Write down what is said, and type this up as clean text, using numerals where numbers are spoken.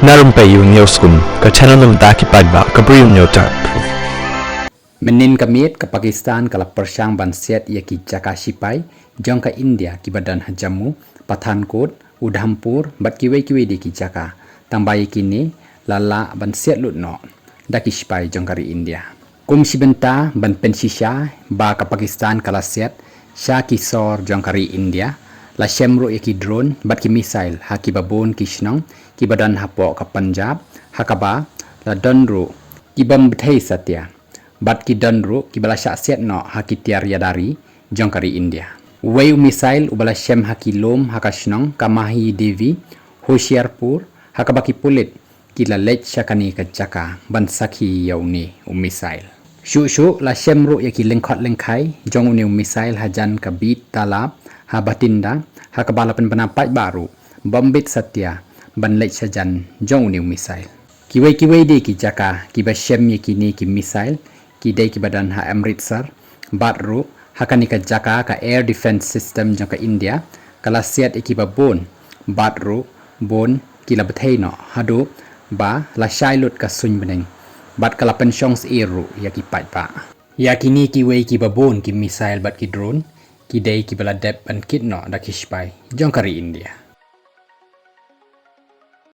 Narumpayu Neoskun, ka channel nam daki padba, ka briu nyotak. Menin kamit ke Pakistan kala persang bansiat ia ki Jaka Sipai, jong ka India ki badan Jammu, Pathankot, Udhampur, bat kiwe di ki Jaka. Tambai kini lala bansiat lutno, daki Sipai jong kari India. Kum sibenta ban pensisha ba ka Pakistan kala siat, sya ki sor jong kari India, la syemru ia ki drone, bat ki misail, ha ki babon ki shnong, ki badan hapo ka Punjab, hakaba la donru, ki bambthai satya. Bat ki danru ki bala syaksiat no haki tiar yadari jong kari India. Wei misail ubala syem haki lom hakashnong kamahi devi Hoshiarpur hakabaki pulit ki la lech syakani ka Jaka ban sakhi yauni misail. Shu la syemru yaki lengkot lengkai jong uni misail hajan ka bit talab ha batinda hakabala penampai baru bombit satya ban lech sajan jong uni misail. Kiwei di ki Jaka ki ba syem yakini ki misail ki day ki badan ha Amritsar batru hakani ka Jaka ka air defense system jong ka India kala siat ikiba bon batru bon kila betheno hadu ba la shailut ka sun beneng bat kala pensyong eru ya ki pat pa yakini ki wei ki babon ki missile bat ki drone ki day ki bala dep an kitno da ki spai jong kari India.